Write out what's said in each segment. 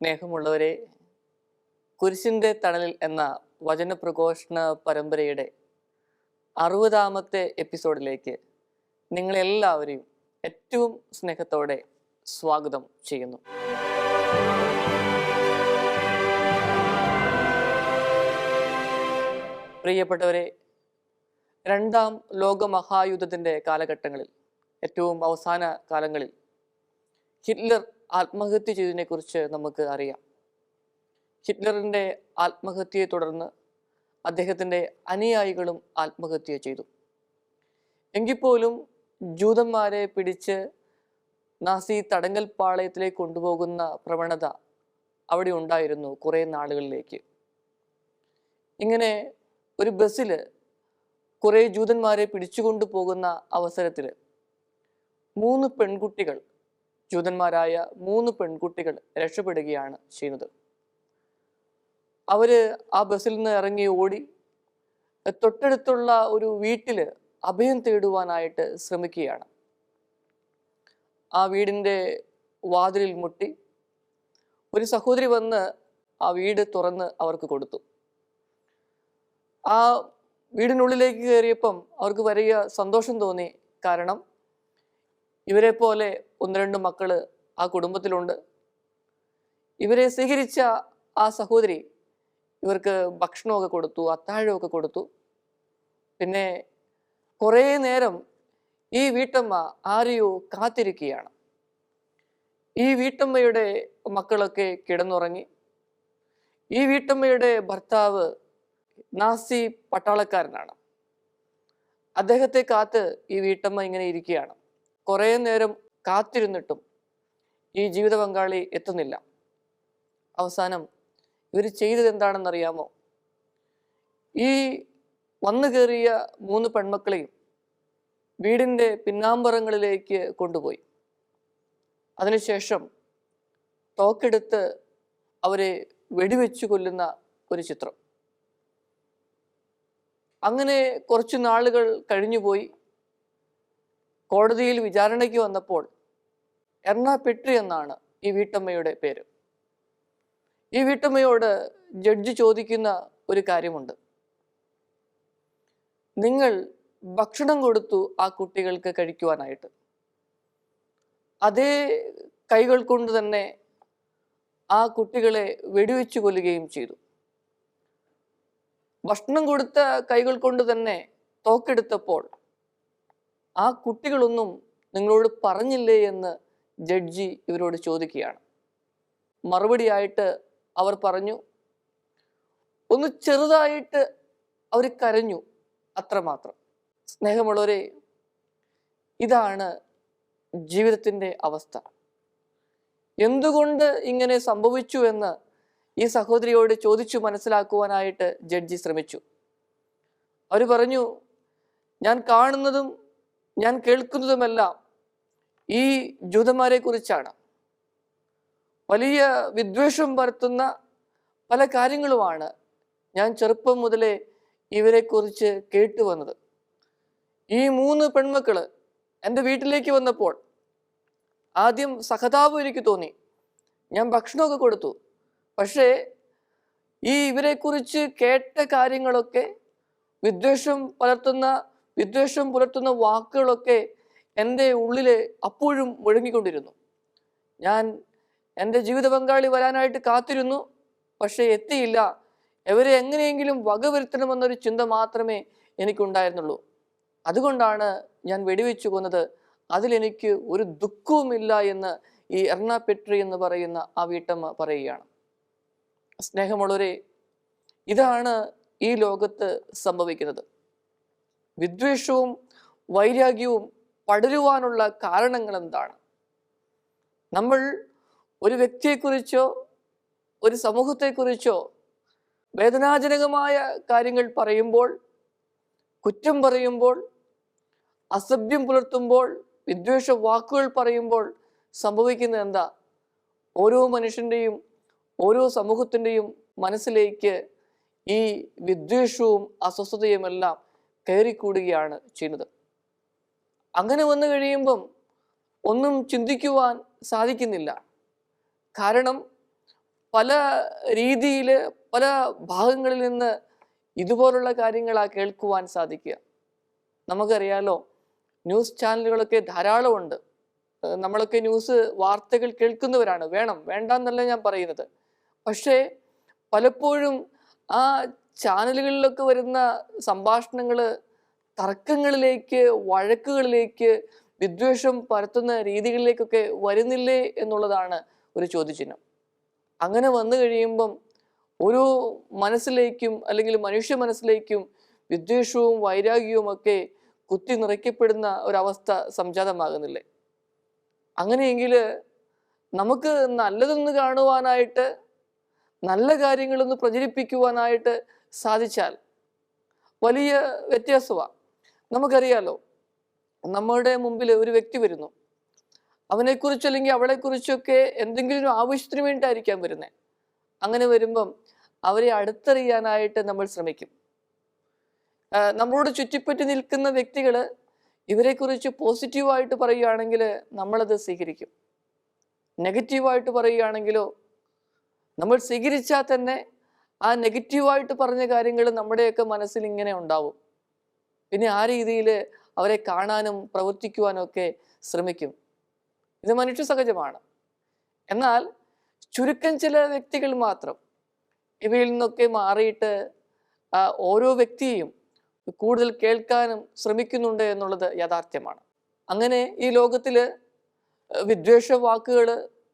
സ്നേഹമുള്ളവരെ, കുരിശിൻ്റെ തണലിൽ എന്ന വചനപ്രഘോഷണ പരമ്പരയുടെ 60ാമത്തെ എപ്പിസോഡിലേക്ക് നിങ്ങളെല്ലാവരെയും ഏറ്റവും സ്നേഹത്തോടെ സ്വാഗതം ചെയ്യുന്നു. പ്രിയപ്പെട്ടവരെ, രണ്ടാം ലോകമഹായുദ്ധത്തിൻ്റെ കാലഘട്ടങ്ങളിൽ, ഏറ്റവും അവസാന കാലങ്ങളിൽ ഹിറ്റ്ലർ ആത്മഹത്യ ചെയ്തതിനെക്കുറിച്ച് നമുക്ക് അറിയാം. ഹിറ്റ്ലറിൻ്റെ ആത്മഹത്യയെ തുടർന്ന് അദ്ദേഹത്തിൻ്റെ അനുയായികളും ആത്മഹത്യ ചെയ്തു. എങ്കിൽ പോലും ജൂതന്മാരെ പിടിച്ച് നാസി തടങ്കൽ പാളയത്തിലേക്ക് കൊണ്ടുപോകുന്ന പ്രവണത അവിടെ ഉണ്ടായിരുന്നു കുറേ നാളുകളിലേക്ക്. ഇങ്ങനെ ഒരു ബസ്സിൽ കുറേ ജൂതന്മാരെ പിടിച്ചുകൊണ്ടു പോകുന്ന അവസരത്തിൽ 3 പെൺകുട്ടികൾ, ജൂതന്മാരായ 3 പെൺകുട്ടികൾ രക്ഷപ്പെടുകയാണ് ചെയ്യുന്നത്. അവര് ആ ബസ്സിൽ നിന്ന് ഇറങ്ങി ഓടി തൊട്ടടുത്തുള്ള ഒരു വീട്ടിൽ അഭയം തേടുവാനായിട്ട് ശ്രമിക്കുകയാണ്. ആ വീടിൻ്റെ വാതിലിൽ മുട്ടി ഒരു സഹോദരി വന്ന് ആ വീട് തുറന്ന് അവർക്ക് കൊടുത്തു. ആ വീടിനുള്ളിലേക്ക് കയറിയപ്പം അവർക്ക് വലിയ സന്തോഷം തോന്നി. കാരണം ഇവരെ പോലെ 1-2 മക്കള് ആ കുടുംബത്തിലുണ്ട്. ഇവരെ സ്വീകരിച്ച ആ സഹോദരി ഇവർക്ക് ഭക്ഷണമൊക്കെ കൊടുത്തു, അത്താഴമൊക്കെ കൊടുത്തു. പിന്നെ കുറേ നേരം ഈ വീട്ടമ്മ ആരെയോ കാത്തിരിക്കുകയാണ്. ഈ വീട്ടമ്മയുടെ മക്കളൊക്കെ കിടന്നുറങ്ങി. ഈ വീട്ടമ്മയുടെ ഭർത്താവ് നാസി പട്ടാളക്കാരനാണ്. അദ്ദേഹത്തെ കാത്ത് ഈ വീട്ടമ്മ ഇങ്ങനെ ഇരിക്കുകയാണ്. കുറേ നേരം കാത്തിരുന്നിട്ടും ഈ ജീവിത പങ്കാളി എത്തുന്നില്ല. അവസാനം ഇവർ ചെയ്തത് എന്താണെന്നറിയാമോ? ഈ വന്നു കയറിയ 3 പെൺമക്കളെയും വീടിൻ്റെ പിന്നാമ്പറങ്ങളിലേക്ക് കൊണ്ടുപോയി. അതിനുശേഷം തോക്കെടുത്ത് അവരെ വെടിവെച്ചു കൊല്ലുന്ന ഒരു ചിത്രം. അങ്ങനെ കുറച്ചു നാളുകൾ കഴിഞ്ഞുപോയി. കോടതിയിൽ വിചാരണയ്ക്ക് വന്നപ്പോൾ എർണ പെട്രി എന്നാണ് ഈ വീട്ടമ്മയുടെ പേര്. ഈ വീട്ടമ്മയോട് ജഡ്ജി ചോദിക്കുന്ന ഒരു കാര്യമുണ്ട്. നിങ്ങൾ ഭക്ഷണം കൊടുത്തു ആ കുട്ടികൾക്ക് കഴിക്കുവാനായിട്ട്, അതേ കൈകൾ കൊണ്ട് തന്നെ ആ കുട്ടികളെ വെടിവെച്ചു കൊല്ലുകയും ചെയ്തു. ഭക്ഷണം കൊടുത്ത കൈകൾ കൊണ്ട് തന്നെ തോക്കെടുത്തപ്പോൾ ആ കുട്ടികളൊന്നും നിങ്ങളോട് പറഞ്ഞില്ലേ എന്ന് ജഡ്ജി ഇവരോട് ചോദിക്കുകയാണ്. മറുപടിയായിട്ട് അവർ പറഞ്ഞു, ഒന്ന് ചെറുതായിട്ട് അവർ കരഞ്ഞു, അത്രമാത്രം. സ്നേഹമുള്ളവരെ, ഇതാണ് ജീവിതത്തിൻ്റെ അവസ്ഥ. എന്തുകൊണ്ട് ഇങ്ങനെ സംഭവിച്ചു എന്ന് ഈ സഹോദരിയോട് ചോദിച്ചു മനസ്സിലാക്കുവാനായിട്ട് ജഡ്ജി ശ്രമിച്ചു. അവർ പറഞ്ഞു, ഞാൻ കാണുന്നതും ഞാൻ കേൾക്കുന്നതുമെല്ലാം ഈ ജൂതന്മാരെ കുറിച്ചാണ്. വലിയ വിദ്വേഷം പരത്തുന്ന പല കാര്യങ്ങളുമാണ് ഞാൻ ചെറുപ്പം മുതലേ ഇവരെക്കുറിച്ച് കേട്ടുവന്നത്. ഈ 3 പെൺമക്കള് എൻ്റെ വീട്ടിലേക്ക് വന്നപ്പോൾ ആദ്യം സഹതാപം എനിക്ക് തോന്നി. ഞാൻ ഭക്ഷണമൊക്കെ കൊടുത്തു. പക്ഷേ ഈ ഇവരെക്കുറിച്ച് കേട്ട കാര്യങ്ങളൊക്കെ വിദ്വേഷം പുലർത്തുന്ന വാക്കുകളൊക്കെ എൻ്റെ ഉള്ളിൽ അപ്പോഴും മുഴങ്ങിക്കൊണ്ടിരുന്നു. ഞാൻ എൻ്റെ ജീവിത പങ്കാളി വരാനായിട്ട് കാത്തിരുന്നു, പക്ഷേ എത്തിയില്ല. ഇവരെ എങ്ങനെയെങ്കിലും വകവരുത്തണമെന്നൊരു ചിന്ത മാത്രമേ എനിക്കുണ്ടായിരുന്നുള്ളൂ. അതുകൊണ്ടാണ് ഞാൻ വെടിവെച്ചു കൊന്നത്. അതിലെനിക്ക് ഒരു ദുഃഖവുമില്ല എന്ന് ഈ എർണ പെട്രി എന്ന് പറയുന്ന ആ വീട്ടമ്മ പറയുകയാണ്. സ്നേഹമുള്ളവരെ, ഇതാണ് ഈ ലോകത്ത് സംഭവിക്കുന്നത്. വിദ്വേഷവും വൈരാഗ്യവും പടരുവാനുള്ള കാരണങ്ങൾ എന്താണ്? നമ്മൾ ഒരു വ്യക്തിയെക്കുറിച്ചോ ഒരു സമൂഹത്തെക്കുറിച്ചോ വേദനാജനകമായ കാര്യങ്ങൾ പറയുമ്പോൾ, കുറ്റം പറയുമ്പോൾ, അസഭ്യം പുലർത്തുമ്പോൾ, വിദ്വേഷ വാക്കുകൾ പറയുമ്പോൾ സംഭവിക്കുന്നത് എന്താ? ഓരോ മനുഷ്യൻ്റെയും ഓരോ സമൂഹത്തിൻ്റെയും മനസ്സിലേക്ക് ഈ വിദ്വേഷവും അസ്വസ്ഥതയുമെല്ലാം കയറിക്കൂടുകയാണ് ചെയ്യുന്നത്. അങ്ങനെ വന്നു കഴിയുമ്പം ഒന്നും ചിന്തിക്കുവാൻ സാധിക്കുന്നില്ല. കാരണം പല രീതിയിൽ പല ഭാഗങ്ങളിൽ നിന്ന് ഇതുപോലുള്ള കാര്യങ്ങളാ കേൾക്കുവാൻ സാധിക്കുക. നമുക്കറിയാലോ, ന്യൂസ് ചാനലുകളൊക്കെ ധാരാളമുണ്ട്. നമ്മളൊക്കെ ന്യൂസ് വാർത്തകൾ കേൾക്കുന്നവരാണ്, വേണം വേണ്ടെന്നല്ല ഞാൻ പറയുന്നത്. പക്ഷേ പലപ്പോഴും ആ ചാനലുകളിലൊക്കെ വരുന്ന സംഭാഷണങ്ങൾ തർക്കങ്ങളിലേക്ക്, വഴക്കുകളിലേക്ക്, വിദ്വേഷം പരത്തുന്ന രീതികളിലേക്കൊക്കെ വരുന്നില്ലേ എന്നുള്ളതാണ് ഒരു ചോദ്യചിഹ്നം. അങ്ങനെ വന്നു കഴിയുമ്പം ഒരു മനസ്സിലേക്കും അല്ലെങ്കിൽ മനുഷ്യ മനസ്സിലേക്കും വിദ്വേഷവും വൈരാഗ്യവും ഒക്കെ കുത്തി നിറയ്ക്കപ്പെടുന്ന ഒരവസ്ഥ സംജാതമാകുന്നില്ലേ? അങ്ങനെയെങ്കിൽ നമുക്ക് നല്ലതൊന്ന് കാണുവാനായിട്ട്, നല്ല കാര്യങ്ങളൊന്ന് പ്രചരിപ്പിക്കുവാനായിട്ട് സാധിച്ചാൽ വലിയ വ്യത്യാസമാണ്. നമുക്കറിയാലോ, നമ്മുടെ മുമ്പിൽ ഒരു വ്യക്തി വരുന്നു, അവനെക്കുറിച്ച് അല്ലെങ്കിൽ അവളെക്കുറിച്ചൊക്കെ എന്തെങ്കിലും ഒരു ആവശ്യത്തിന് വേണ്ടിയിട്ടായിരിക്കാം വരുന്നത്. അങ്ങനെ വരുമ്പം അവരെ അടുത്തറിയാനായിട്ട് നമ്മൾ ശ്രമിക്കും. നമ്മളോട് ചുറ്റിപ്പറ്റി നിൽക്കുന്ന വ്യക്തികൾ ഇവരെക്കുറിച്ച് പോസിറ്റീവായിട്ട് പറയുകയാണെങ്കിൽ നമ്മളത് സ്വീകരിക്കും. നെഗറ്റീവായിട്ട് പറയുകയാണെങ്കിലോ നമ്മൾ സ്വീകരിച്ചാൽ തന്നെ ആ നെഗറ്റീവായിട്ട് പറഞ്ഞ കാര്യങ്ങൾ നമ്മുടെയൊക്കെ മനസ്സിൽ ഇങ്ങനെ ഉണ്ടാവും. പിന്നെ ആ രീതിയിൽ അവരെ കാണാനും പ്രവർത്തിക്കുവാനും ഒക്കെ ശ്രമിക്കും. ഇത് മനുഷ്യ സഹജമാണ്. എന്നാൽ ചുരുക്കം ചില വ്യക്തികൾ മാത്രം ഇവയിൽ നിന്നൊക്കെ മാറിയിട്ട് ഓരോ വ്യക്തിയെയും കൂടുതൽ കേൾക്കാനും ശ്രമിക്കുന്നുണ്ട് എന്നുള്ളത് യാഥാർത്ഥ്യമാണ്. അങ്ങനെ ഈ ലോകത്തിൽ വിദ്വേഷ വാക്കുകൾ,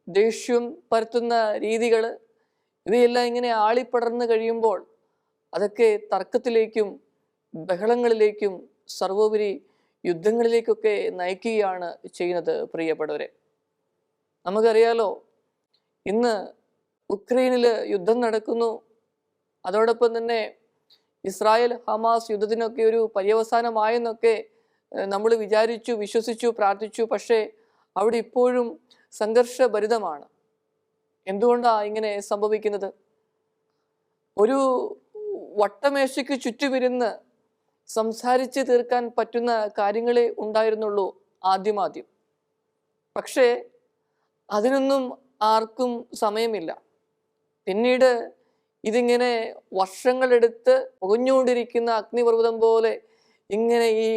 ദേഷ്യം പരത്തുന്ന രീതികൾ, ഇവയെല്ലാം ഇങ്ങനെ ആളിപ്പടർന്നു കഴിയുമ്പോൾ അതൊക്കെ തർക്കത്തിലേക്കും ബഹളങ്ങളിലേക്കും സർവോപരി യുദ്ധങ്ങളിലേക്കൊക്കെ നയിക്കുകയാണ് ചെയ്യുന്നത്. പ്രിയപ്പെട്ടവരെ, നമുക്കറിയാലോ, ഇന്ന് ഉക്രൈനിൽ യുദ്ധം നടക്കുന്നു. അതോടൊപ്പം തന്നെ ഇസ്രായേൽ ഹമാസ് യുദ്ധത്തിനൊക്കെ ഒരു പര്യവസാനമായെന്നൊക്കെ നമ്മൾ വിചാരിച്ചു, വിശ്വസിച്ചു, പ്രാർത്ഥിച്ചു. പക്ഷേ അവിടെ ഇപ്പോഴും സംഘർഷഭരിതമാണ്. എന്തുകൊണ്ടാണ് ഇങ്ങനെ സംഭവിക്കുന്നത്? ഒരു വട്ടമേശയ്ക്ക് ചുറ്റുമിരുന്ന് സംസാരിച്ച് തീർക്കാൻ പറ്റുന്ന കാര്യങ്ങളെ ഉണ്ടായിരുന്നുള്ളൂ ആദ്യം. പക്ഷേ അതിനൊന്നും ആർക്കും സമയമില്ല. പിന്നീട് ഇതിങ്ങനെ വർഷങ്ങളെടുത്ത് പുകഞ്ഞുകൊണ്ടിരിക്കുന്ന അഗ്നിപർവ്വതം പോലെ ഇങ്ങനെ ഈ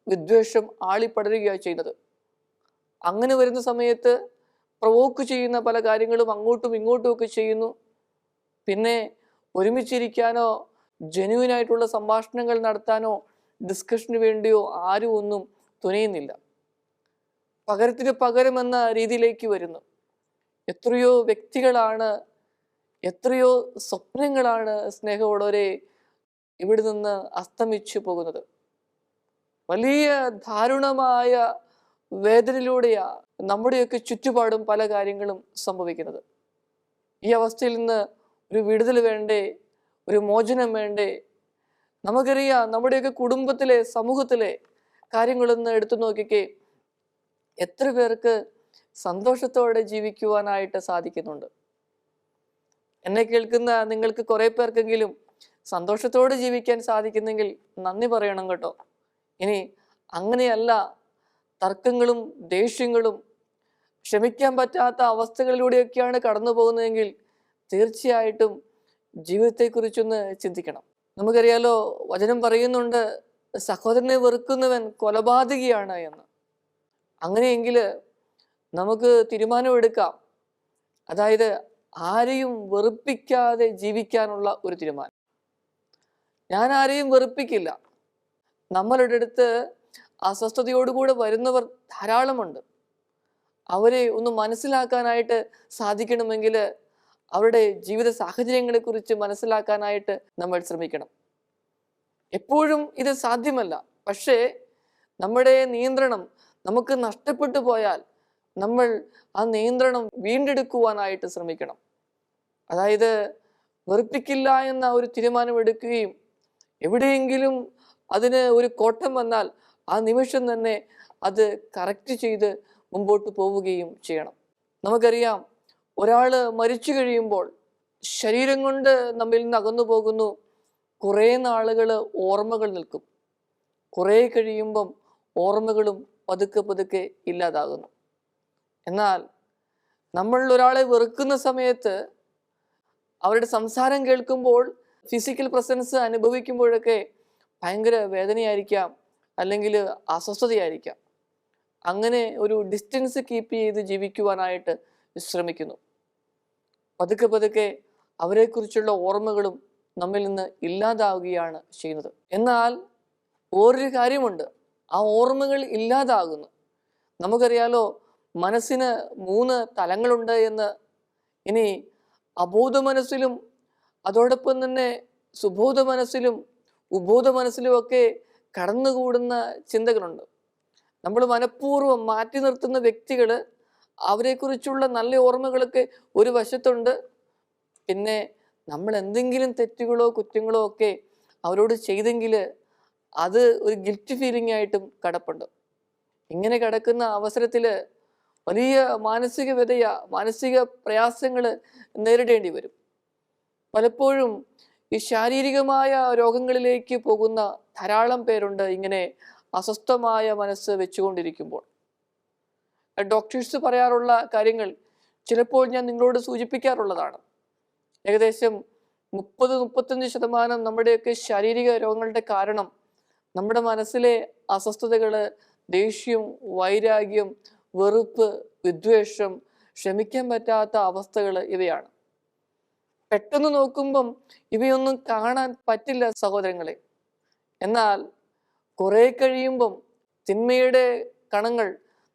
വിദ്വേഷം ആളിപ്പടരുകയാണ് ചെയ്യുന്നത്. അങ്ങനെ വരുന്ന സമയത്ത് പ്രവോക്ക് ചെയ്യുന്ന പല കാര്യങ്ങളും അങ്ങോട്ടും ഇങ്ങോട്ടും ഒക്കെ ചെയ്യുന്നു. പിന്നെ ഒരുമിച്ചിരിക്കാനോ ജെന്യുവിനായിട്ടുള്ള സംഭാഷണങ്ങൾ നടത്താനോ ഡിസ്കഷന് വേണ്ടിയോ ആരും ഒന്നും തുനിയുന്നില്ല. പകരത്തിന് പകരം എന്ന രീതിയിലേക്ക് വരുന്നു. എത്രയോ വ്യക്തികളാണ്, എത്രയോ സ്വപ്നങ്ങളാണ് സ്നേഹമുള്ളവരെ ഇവിടെ നിന്ന് അസ്തമിച്ചു പോകുന്നത്. വലിയ ദാരുണമായ വേദനയിലൂടെയാ നമ്മുടെയൊക്കെ ചുറ്റുപാടും പല കാര്യങ്ങളും സംഭവിക്കുന്നത്. ഈ അവസ്ഥയിൽ നിന്ന് ഒരു വിടുതൽ വേണ്ടേ? ഒരു മോചനം വേണ്ടേ? നമുക്കറിയാം, നമ്മുടെയൊക്കെ കുടുംബത്തിലെ, സമൂഹത്തിലെ കാര്യങ്ങളൊന്ന് എടുത്തു നോക്കിക്കേ. എത്ര പേർക്ക് സന്തോഷത്തോടെ ജീവിക്കുവാനായിട്ട് സാധിക്കുന്നുണ്ട്? എന്നെ കേൾക്കുന്ന നിങ്ങൾക്ക് കുറെ പേർക്കെങ്കിലും സന്തോഷത്തോടെ ജീവിക്കാൻ സാധിക്കുന്നെങ്കിൽ നന്ദി പറയണം കേട്ടോ. ഇനി അങ്ങനെയല്ല, തർക്കങ്ങളും ദേഷ്യങ്ങളും ക്ഷമിക്കാൻ പറ്റാത്ത അവസ്ഥകളിലൂടെയൊക്കെയാണ് കടന്നു പോകുന്നതെങ്കിൽ തീർച്ചയായിട്ടും ജീവിതത്തെക്കുറിച്ചൊന്ന് ചിന്തിക്കണം. നമുക്കറിയാലോ, വചനം പറയുന്നുണ്ട്, സഹോദരനെ വെറുക്കുന്നവൻ കൊലപാതകിയാണ് എന്ന്. അങ്ങനെയെങ്കിൽ നമുക്ക് തീരുമാനമെടുക്കാം. അതായത് ആരെയും വെറുപ്പിക്കാതെ ജീവിക്കാനുള്ള ഒരു തീരുമാനം. ഞാൻ ആരെയും വെറുപ്പിക്കില്ല. നമ്മളുടെ അടുത്ത് അസ്വസ്ഥതയോടുകൂടെ വരുന്നവർ ധാരാളമുണ്ട്. അവരെ ഒന്ന് മനസ്സിലാക്കാനായിട്ട് സാധിക്കണമെങ്കിൽ അവരുടെ ജീവിത സാഹചര്യങ്ങളെക്കുറിച്ച് മനസ്സിലാക്കാനായിട്ട് നമ്മൾ ശ്രമിക്കണം. എപ്പോഴും ഇത് സാധ്യമല്ല. പക്ഷേ നമ്മുടെ നിയന്ത്രണം നമുക്ക് നഷ്ടപ്പെട്ടു പോയാൽ നമ്മൾ ആ നിയന്ത്രണം വീണ്ടെടുക്കുവാനായിട്ട് ശ്രമിക്കണം. അതായത് വെറുപ്പിക്കില്ല എന്ന ഒരു തീരുമാനമെടുക്കുകയും എവിടെയെങ്കിലും അതിന് ഒരു കോട്ടം വന്നാൽ ആ നിമിഷം തന്നെ അത് കറക്റ്റ് ചെയ്ത് മുമ്പോട്ട് പോവുകയും ചെയ്യണം. നമുക്കറിയാം, ഒരാൾ മരിച്ചു കഴിയുമ്പോൾ ശരീരം കൊണ്ട് നമ്മിൽ നിന്ന് അകന്നു പോകുന്നു. കുറേ നാളുകൾ ഓർമ്മകൾ നിൽക്കും. കുറേ കഴിയുമ്പം ഓർമ്മകളും പതുക്കെ പതുക്കെ ഇല്ലാതാകുന്നു. എന്നാൽ നമ്മൾ ഒരാളെ വെറുക്കുന്ന സമയത്ത് അവരുടെ സംസാരം കേൾക്കുമ്പോൾ, ഫിസിക്കൽ പ്രസൻസ് അനുഭവിക്കുമ്പോഴൊക്കെ ഭയങ്കര വേദനയായിരിക്കാം, അല്ലെങ്കിൽ അസ്വസ്ഥതയായിരിക്കാം. അങ്ങനെ ഒരു ഡിസ്റ്റൻസ് കീപ്പ് ചെയ്ത് ജീവിക്കുവാനായിട്ട് ശ്രമിക്കുന്നു. പതുക്കെ പതുക്കെ അവരെക്കുറിച്ചുള്ള ഓർമ്മകളും നമ്മിൽ നിന്ന് ഇല്ലാതാവുകയാണ് ചെയ്യുന്നത്. എന്നാൽ വേറൊരു കാര്യമുണ്ട്, ആ ഓർമ്മകൾ ഇല്ലാതാകുന്നു. നമുക്കറിയാലോ, മനസ്സിന് 3 തലങ്ങളുണ്ട് എന്ന്. ഇനി അബോധ മനസ്സിലും അതോടൊപ്പം തന്നെ സുബോധ മനസ്സിലും ഉബോധ മനസ്സിലും ഒക്കെ കടന്നുകൂടുന്ന ചിന്തകളുണ്ട്. നമ്മൾ മനഃപൂർവ്വം മാറ്റി നിർത്തുന്ന വ്യക്തികൾ, അവരെക്കുറിച്ചുള്ള നല്ല ഓർമ്മകളൊക്കെ ഒരു വശത്തുണ്ട്. പിന്നെ നമ്മൾ എന്തെങ്കിലും തെറ്റുകളോ കുറ്റങ്ങളോ ഒക്കെ അവരോട് ചെയ്തെങ്കിൽ അത് ഒരു ഗിൽറ്റ് ഫീലിംഗ് ആയിട്ടും കിടപ്പുണ്ട്. ഇങ്ങനെ കിടക്കുന്ന അവസരത്തിൽ വലിയ മാനസിക പ്രയാസങ്ങൾ നേരിടേണ്ടി വരും. പലപ്പോഴും ഈ ശാരീരികമായ രോഗങ്ങളിലേക്ക് പോകുന്ന ധാരാളം പേരുണ്ട് ഇങ്ങനെ അസ്വസ്ഥമായ മനസ്സ് വെച്ചുകൊണ്ടിരിക്കുമ്പോൾ. ഡോക്ടേഴ്സ് പറയാറുള്ള കാര്യങ്ങൾ ചിലപ്പോൾ ഞാൻ നിങ്ങളോട് സൂചിപ്പിക്കാറുള്ളതാണ്. ഏകദേശം 30-35% നമ്മുടെയൊക്കെ ശാരീരിക രോഗങ്ങളുടെ കാരണം നമ്മുടെ മനസ്സിലെ അസ്വസ്ഥതകൾ, ദേഷ്യം, വൈരാഗ്യം, വെറുപ്പ്, വിദ്വേഷം, ക്ഷമിക്കാൻ പറ്റാത്ത അവസ്ഥകൾ ഇവയാണ്. പെട്ടെന്ന് നോക്കുമ്പം ഇവയൊന്നും കാണാൻ പറ്റില്ല സഹോദരങ്ങളെ. എന്നാൽ കുറെ കഴിയുമ്പം തിന്മയുടെ കണങ്ങൾ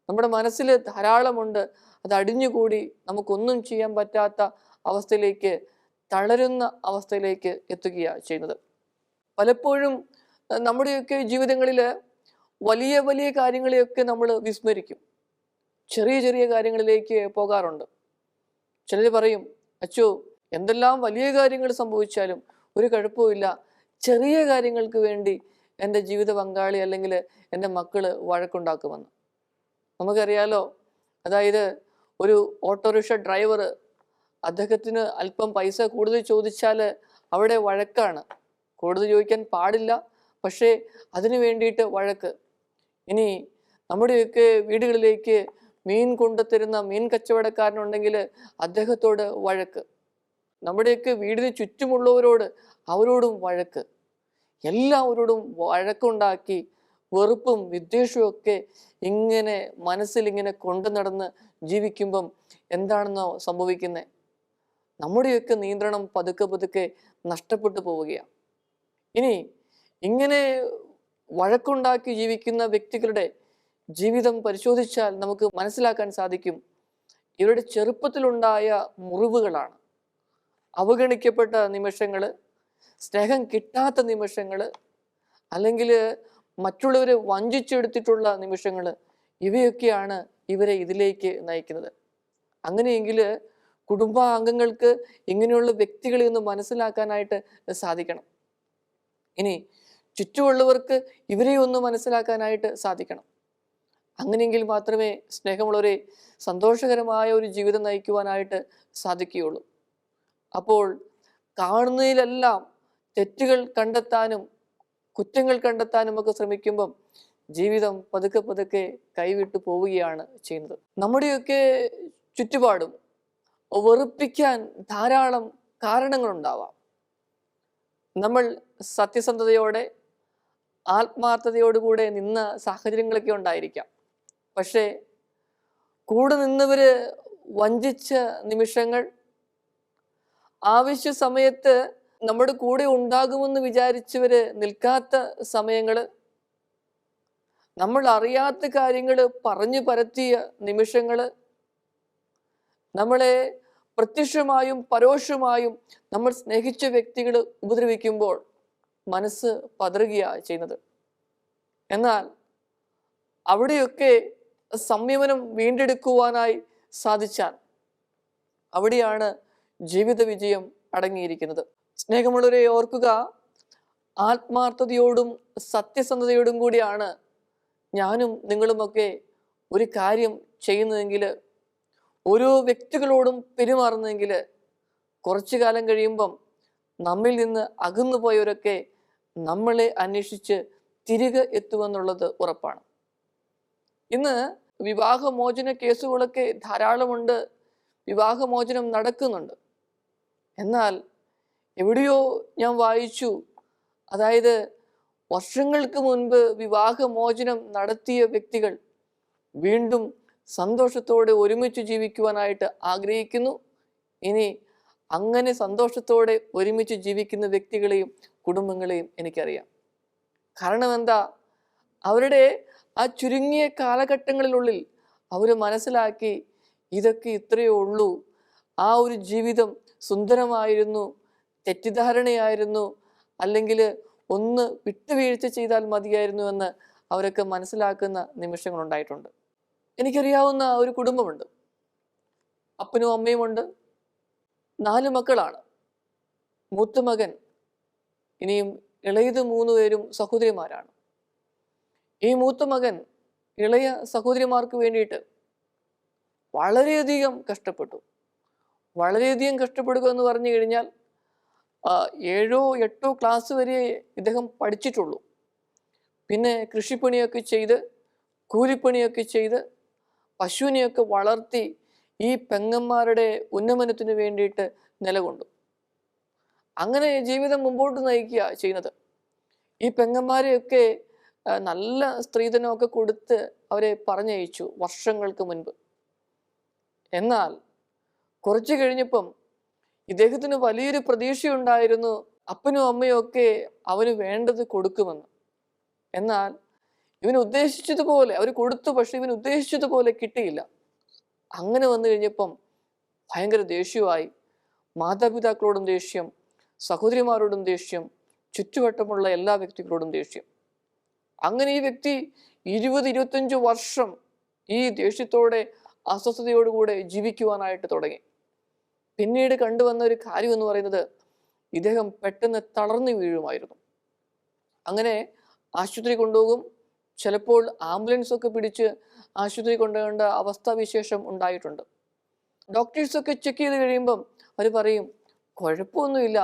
നമ്മുടെ മനസ്സിൽ ധാരാളമുണ്ട്. അത് അടിഞ്ഞുകൂടി നമുക്കൊന്നും ചെയ്യാൻ പറ്റാത്ത അവസ്ഥയിലേക്ക്, തളരുന്ന അവസ്ഥയിലേക്ക് എത്തുകയാണ് ചെയ്യുന്നത്. പലപ്പോഴും നമ്മുടെയൊക്കെ ജീവിതങ്ങളിൽ വലിയ വലിയ കാര്യങ്ങളെയൊക്കെ നമ്മൾ വിസ്മരിക്കും. ചെറിയ ചെറിയ കാര്യങ്ങളിലേക്ക് പോകാറുണ്ട്. ചിലർ പറയും, അച്ചോ, എന്തെല്ലാം വലിയ കാര്യങ്ങൾ സംഭവിച്ചാലും ഒരു കുഴപ്പമില്ല, ചെറിയ കാര്യങ്ങൾക്ക് വേണ്ടി എൻ്റെ ജീവിത പങ്കാളി അല്ലെങ്കിൽ എൻ്റെ മക്കള് വഴക്കുണ്ടാക്കുമെന്ന്. നമുക്കറിയാലോ, അതായത് ഒരു ഓട്ടോറിക്ഷ ഡ്രൈവർ, അദ്ദേഹത്തിന് അല്പം പൈസ കൂടുതൽ ചോദിച്ചാൽ അവിടെ വഴക്കാണ്. കൂടുതൽ ചോദിക്കാൻ പാടില്ല, പക്ഷേ അതിനു വേണ്ടിയിട്ട് വഴക്ക്. ഇനി നമ്മുടെയൊക്കെ വീടുകളിലേക്ക് മീൻ കൊണ്ടുതരുന്ന മീൻ കച്ചവടക്കാരനുണ്ടെങ്കിൽ അദ്ദേഹത്തോട് വഴക്ക്. നമ്മുടെയൊക്കെ വീടിന് ചുറ്റുമുള്ളവരോട്, അവരോടും വഴക്ക്. എല്ലാവരോടും വഴക്കുണ്ടാക്കി വെറുപ്പും വിദ്വേഷവും ഒക്കെ ഇങ്ങനെ മനസ്സിലിങ്ങനെ കൊണ്ടു നടന്ന് ജീവിക്കുമ്പം എന്താണെന്നോ സംഭവിക്കുന്നത്? നമ്മുടെയൊക്കെ നിയന്ത്രണം പതുക്കെ പതുക്കെ നഷ്ടപ്പെട്ടു പോവുകയാണ്. ഇനി ഇങ്ങനെ വഴക്കുണ്ടാക്കി ജീവിക്കുന്ന വ്യക്തികളുടെ ജീവിതം പരിശോധിച്ചാൽ നമുക്ക് മനസ്സിലാക്കാൻ സാധിക്കും, ഇവരുടെ ചെറുപ്പത്തിലുണ്ടായ മുറിവുകളാണ്. അവഗണിക്കപ്പെട്ട നിമിഷങ്ങൾ, സ്നേഹം കിട്ടാത്ത നിമിഷങ്ങൾ, അല്ലെങ്കിൽ മറ്റുള്ളവരെ വഞ്ചിച്ചെടുത്തിട്ടുള്ള നിമിഷങ്ങൾ, ഇവയൊക്കെയാണ് ഇവരെ ഇതിലേക്ക് നയിക്കുന്നത്. അങ്ങനെയെങ്കിൽ കുടുംബാംഗങ്ങൾക്ക് ഇങ്ങനെയുള്ള വ്യക്തികളെ ഒന്ന് മനസ്സിലാക്കാനായിട്ട് സാധിക്കണം. ഇനി ചുറ്റുമുള്ളവർക്ക് ഇവരെ ഒന്ന് മനസ്സിലാക്കാനായിട്ട് സാധിക്കണം. അങ്ങനെയെങ്കിൽ മാത്രമേ സ്നേഹമുള്ളവരെ സന്തോഷകരമായ ഒരു ജീവിതം നയിക്കുവാനായിട്ട് സാധിക്കുകയുള്ളൂ. അപ്പോൾ കാണുന്നതിലെല്ലാം തെറ്റുകൾ കണ്ടെത്താനും കുറ്റങ്ങൾ കണ്ടെത്താനും ഒക്കെ ശ്രമിക്കുമ്പം ജീവിതം പതുക്കെ പതുക്കെ കൈവിട്ടു പോവുകയാണ് ചെയ്യുന്നത്. നമ്മുടെയൊക്കെ ചുറ്റുപാടും വെറുപ്പിക്കാൻ ധാരാളം കാരണങ്ങളുണ്ടാവാം. നമ്മൾ സത്യസന്ധതയോടെ ആത്മാർത്ഥതയോടുകൂടെ നിന്ന സാഹചര്യങ്ങളൊക്കെ ഉണ്ടായിരിക്കാം. പക്ഷേ കൂടെ നിന്നവര് വഞ്ചിച്ച നിമിഷങ്ങൾ, ആവശ്യ സമയത്ത് നമ്മുടെ കൂടെ ഉണ്ടാകുമെന്ന് വിചാരിച്ചവര് നിൽക്കാത്ത സമയങ്ങൾ, നമ്മൾ അറിയാത്ത കാര്യങ്ങൾ പറഞ്ഞു പരത്തിയ നിമിഷങ്ങൾ, നമ്മളെ പ്രത്യക്ഷമായും പരോക്ഷമായും നമ്മൾ സ്നേഹിച്ച വ്യക്തികൾ ഉപദ്രവിക്കുമ്പോൾ മനസ്സ് പതറുകയാണ് ചെയ്യുന്നത്. എന്നാൽ അവിടെയൊക്കെ സംയമനം വീണ്ടെടുക്കുവാനായി സാധിച്ചാൽ അവിടെയാണ് ജീവിത വിജയം അടങ്ങിയിരിക്കുന്നത്. സ്നേഹമുള്ളവരെ ഓർക്കുക, ആത്മാർത്ഥതയോടും സത്യസന്ധതയോടും കൂടിയാണ് ഞാനും നിങ്ങളുമൊക്കെ ഒരു കാര്യം ചെയ്യുന്നതെങ്കിൽ, ഓരോ വ്യക്തികളോടും പെരുമാറുന്നതെങ്കിൽ, കുറച്ചു കാലം കഴിയുമ്പം നമ്മിൽ നിന്ന് അകന്നു പോയവരൊക്കെ നമ്മളെ അന്വേഷിച്ച് തിരികെ എത്തുമെന്നുള്ളത് ഉറപ്പാണ്. ഇന്ന് വിവാഹമോചന കേസുകളൊക്കെ ധാരാളമുണ്ട്, വിവാഹമോചനം നടക്കുന്നുണ്ട്. എന്നാൽ എവിടെയോ ഞാൻ വായിച്ചു, അതായത് വർഷങ്ങൾക്ക് മുൻപ് വിവാഹമോചനം നടത്തിയ വ്യക്തികൾ വീണ്ടും സന്തോഷത്തോടെ ഒരുമിച്ച് ജീവിക്കുവാനായിട്ട് ആഗ്രഹിക്കുന്നു. ഇനി അങ്ങനെ സന്തോഷത്തോടെ ഒരുമിച്ച് ജീവിക്കുന്ന വ്യക്തികളെയും കുടുംബങ്ങളെയും എനിക്കറിയാം. കാരണം എന്താ? അവരുടെ ആ ചുരുങ്ങിയ കാലഘട്ടങ്ങളിലുള്ളിൽ അവർ മനസ്സിലാക്കി, ഇതൊക്കെ ഇത്രയേ ഉള്ളൂ, ആ ഒരു ജീവിതം സുന്ദരമായിരുന്നു, തെറ്റിദ്ധാരണയായിരുന്നു, അല്ലെങ്കിൽ ഒന്ന് വിട്ടുവീഴ്ച ചെയ്താൽ മതിയായിരുന്നു എന്ന് അവരൊക്കെ മനസ്സിലാക്കുന്ന നിമിഷങ്ങളുണ്ടായിട്ടുണ്ട്. എനിക്കറിയാവുന്ന ഒരു കുടുംബമുണ്ട്. അപ്പനും അമ്മയുമുണ്ട്, 4 മക്കളാണ്. മൂത്ത മകൻ, ഇനിയും ഇളയത് 3 പേരും സഹോദരിമാരാണ്. ഈ മൂത്ത മകൻ ഇളയ സഹോദരിമാർക്ക് വേണ്ടിയിട്ട് വളരെയധികം കഷ്ടപ്പെട്ടു. വളരെയധികം കഷ്ടപ്പെടുക എന്ന് പറഞ്ഞു കഴിഞ്ഞാൽ 7ഓ 8ഓ ക്ലാസ് വരെ ഇദ്ദേഹം പഠിച്ചിട്ടുള്ളൂ. പിന്നെ കൃഷിപ്പണിയൊക്കെ ചെയ്ത്, കൂലിപ്പണിയൊക്കെ ചെയ്ത്, പശുവിനെയൊക്കെ വളർത്തി ഈ പെങ്ങന്മാരുടെ ഉന്നമനത്തിന് വേണ്ടിയിട്ട് നിലകൊണ്ടു. അങ്ങനെ ജീവിതം മുമ്പോട്ട് നയിക്കുക ചെയ്യുന്നത്. ഈ പെങ്ങന്മാരെയൊക്കെ നല്ല സ്ത്രീധനമൊക്കെ കൊടുത്ത് അവരെ പറഞ്ഞയച്ചു വർഷങ്ങൾക്ക് മുൻപ്. എന്നാൽ കുറച്ചു കഴിഞ്ഞപ്പം ഇദ്ദേഹത്തിന് വലിയൊരു പ്രതീക്ഷയുണ്ടായിരുന്നു, അപ്പനും അമ്മയും ഒക്കെ അവന് വേണ്ടത് കൊടുക്കുമെന്ന്. എന്നാൽ ഇവൻ ഉദ്ദേശിച്ചതുപോലെ അവർ കൊടുത്തു, പക്ഷെ ഇവൻ ഉദ്ദേശിച്ചതുപോലെ കിട്ടിയില്ല. അങ്ങനെ വന്നു കഴിഞ്ഞപ്പം ഭയങ്കര ദേഷ്യമായി. മാതാപിതാക്കളോടും ദേഷ്യം, സഹോദരിമാരോടും ദേഷ്യം, ചുറ്റുവട്ടമുള്ള എല്ലാ വ്യക്തികളോടും ദേഷ്യം. അങ്ങനെ ഈ വ്യക്തി 20-25 വർഷം ഈ ദേഷ്യത്തോടെ അസ്വസ്ഥതയോടുകൂടെ ജീവിക്കുവാനായിട്ട് തുടങ്ങി. പിന്നീട് കണ്ടുവന്ന ഒരു കാര്യം എന്ന് പറയുന്നത്, ഇദ്ദേഹം പെട്ടെന്ന് തളർന്നു വീഴുമായിരുന്നു. അങ്ങനെ ആശുപത്രി കൊണ്ടുപോകും. ചിലപ്പോൾ ആംബുലൻസ് ഒക്കെ പിടിച്ച് ആശുപത്രി കൊണ്ടുപോകേണ്ട അവസ്ഥാവിശേഷം ഉണ്ടായിട്ടുണ്ട്. ഡോക്ടേഴ്സൊക്കെ ചെക്ക് ചെയ്ത് കഴിയുമ്പം അവർ പറയും, കുഴപ്പമൊന്നുമില്ല,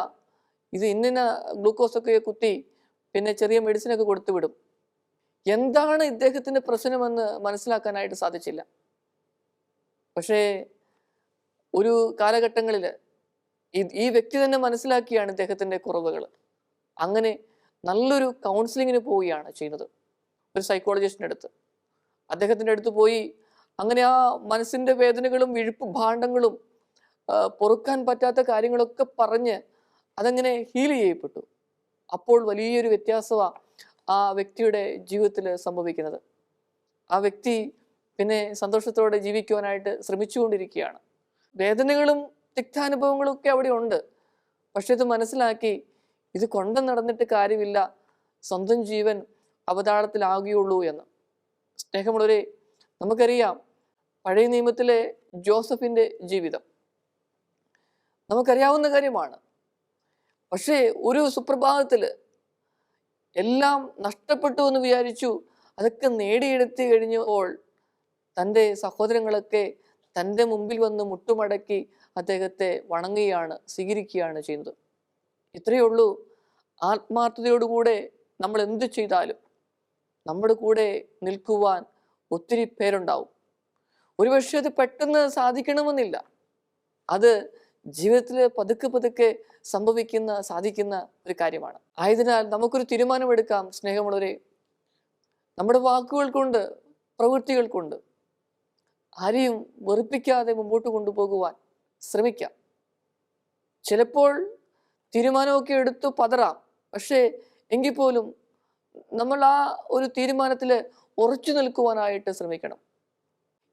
ഇത് ഇന്ന ഗ്ലൂക്കോസൊക്കെ കുത്തി പിന്നെ ചെറിയ മെഡിസിനൊക്കെ കൊടുത്തു വിടും. എന്താണ് ഇദ്ദേഹത്തിൻ്റെ പ്രശ്നമെന്ന് മനസ്സിലാക്കാനായിട്ട് സാധിച്ചില്ല. പക്ഷേ ഒരു കാലഘട്ടങ്ങളിൽ ഈ വ്യക്തി തന്നെ മനസ്സിലാക്കിയാണ് ഇദ്ദേഹത്തിൻ്റെ കുറവുകൾ. അങ്ങനെ നല്ലൊരു കൗൺസിലിങ്ങിന് പോവുകയാണ് ചെയ്യുന്നത്, ഒരു സൈക്കോളജിസ്റ്റിൻ്റെ അടുത്ത്. അദ്ദേഹത്തിൻ്റെ അടുത്ത് പോയി അങ്ങനെ ആ മനസ്സിൻ്റെ വേദനകളും വിഴുപ്പ് ഭാണ്ഡങ്ങളും പൊറുക്കാൻ പറ്റാത്ത കാര്യങ്ങളൊക്കെ പറഞ്ഞ് അതങ്ങനെ ഹീൽ ചെയ്യപ്പെട്ടു. അപ്പോൾ വലിയൊരു വ്യത്യാസമാണ് ആ വ്യക്തിയുടെ ജീവിതത്തിൽ സംഭവിക്കുന്നത്. ആ വ്യക്തി പിന്നെ സന്തോഷത്തോടെ ജീവിക്കുവാനായിട്ട് ശ്രമിച്ചുകൊണ്ടിരിക്കുകയാണ്. വേദനകളും തിക്താനുഭവങ്ങളും ഒക്കെ അവിടെ ഉണ്ട്. പക്ഷെ ഇത് മനസ്സിലാക്കി, ഇത് കൊണ്ടു നടന്നിട്ട് കാര്യമില്ല, സ്വന്തം ജീവൻ അവതാളത്തിലാകുകയുള്ളൂ എന്ന്. സ്നേഹമുള്ളവരെ, നമുക്കറിയാം പഴയ നിയമത്തിലെ ജോസഫിൻ്റെ ജീവിതം നമുക്കറിയാവുന്ന കാര്യമാണ്. പക്ഷേ ഒരു സുപ്രഭാതത്തിൽ എല്ലാം നഷ്ടപ്പെട്ടു എന്ന് വിചാരിച്ചു. അതൊക്കെ നേടിയെടുത്ത് കഴിഞ്ഞപ്പോൾ തൻ്റെ സഹോദരങ്ങളൊക്കെ തൻ്റെ മുമ്പിൽ വന്ന് മുട്ടുമടക്കി അദ്ദേഹത്തെ വണങ്ങുകയാണ്, സ്വീകരിക്കുകയാണ് ചെയ്യുന്നത്. ഇത്രയേ ഉള്ളൂ. ആത്മാർത്ഥതയോടുകൂടെ നമ്മൾ എന്ത് ചെയ്താലും നമ്മുടെ കൂടെ നിൽക്കുവാൻ ഒത്തിരി പേരുണ്ടാവും. ഒരുപക്ഷെ അത് പെട്ടെന്ന് സാധിക്കണമെന്നില്ല. അത് ജീവിതത്തിൽ പതുക്കെ പതുക്കെ സാധിക്കുന്ന ഒരു കാര്യമാണ്. ആയതിനാൽ നമുക്കൊരു തീരുമാനമെടുക്കാം സ്നേഹമുള്ളവരെ. നമ്മുടെ വാക്കുകൾ കൊണ്ട്, പ്രവൃത്തികൾ കൊണ്ട് ആരെയും വെറുപ്പിക്കാതെ മുമ്പോട്ട് കൊണ്ടുപോകുവാൻ ശ്രമിക്കാം. ചിലപ്പോൾ തീരുമാനമൊക്കെ എടുത്തു പതറാം, പക്ഷേ എങ്കിൽ പോലും നമ്മൾ ആ ഒരു തീരുമാനത്തിൽ ഉറച്ചു നിൽക്കുവാനായിട്ട് ശ്രമിക്കണം.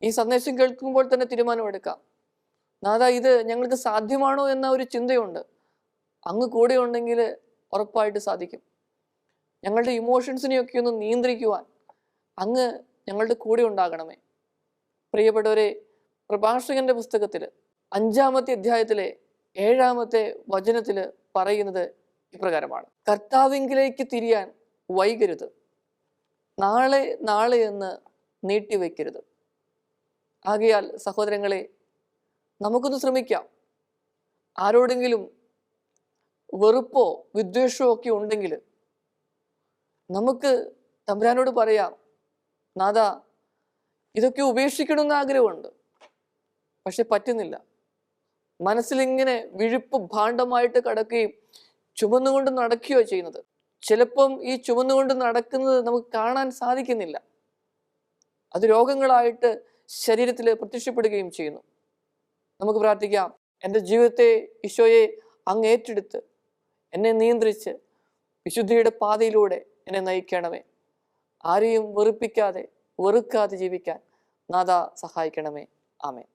ഈ സന്ദേശം കേൾക്കുമ്പോൾ തന്നെ തീരുമാനമെടുക്കാം. നാഥ, ഇത് ഞങ്ങൾക്ക് സാധ്യമാണോ എന്ന ഒരു ചിന്തയുണ്ട്. അങ്ങ് കൂടെ ഉണ്ടെങ്കിൽ ഉറപ്പായിട്ട് സാധിക്കും. ഞങ്ങളുടെ ഇമോഷൻസിനെയൊക്കെ ഒന്ന് നിയന്ത്രിക്കുവാൻ അങ്ങ് ഞങ്ങളുടെ കൂടെ ഉണ്ടാകണമേ. പ്രിയപ്പെട്ടവരെ, പ്രഭാഷകന്റെ പുസ്തകത്തിൽ 5-ാമത്തെ അധ്യായത്തിലെ 7-ാമത്തെ വചനത്തിൽ പറയുന്നത് ഇപ്രകാരമാണ്: കർത്താവിങ്കിലേക്ക് തിരിയാൻ വൈകരുത്, നാളെ നാളെ എന്ന് നീട്ടിവെക്കരുത്. ആകയാൽ സഹോദരങ്ങളെ, നമുക്കൊന്ന് ശ്രമിക്കാം. ആരോടെങ്കിലും വെറുപ്പോ വിദ്വേഷമോ ഒക്കെ ഉണ്ടെങ്കിൽ നമുക്ക് തമ്പുരാനോട് പറയാം, നാഥ, ഇതൊക്കെ ഉപേക്ഷിക്കണമെന്ന് ആഗ്രഹമുണ്ട്, പക്ഷെ പറ്റുന്നില്ല. മനസ്സിലിങ്ങനെ വിഴുപ്പ് ഭാണ്ഡമായിട്ട് കിടക്കുകയും ചുമന്നുകൊണ്ട് നടക്കുകയോ ചെയ്യുന്നത്. ചിലപ്പം ഈ ചുമന്നുകൊണ്ട് നടക്കുന്നത് നമുക്ക് കാണാൻ സാധിക്കുന്നില്ല. അത് രോഗങ്ങളായിട്ട് ശരീരത്തിൽ പ്രത്യക്ഷപ്പെടുകയും ചെയ്യുന്നു. നമുക്ക് പ്രാർത്ഥിക്കാം, എൻ്റെ ജീവിതത്തെ ഈശോയെ അങ്ങ് ഏറ്റെടുത്ത് എന്നെ നിയന്ത്രിച്ച് വിശുദ്ധിയുടെ പാതയിലൂടെ എന്നെ നയിക്കണമേ. ആരെയും വെറുപ്പിക്കാതെ വെറുക്കാതെ ജീവിക്കാൻ നാഥ സഹായിക്കണമേ. ആമേൻ.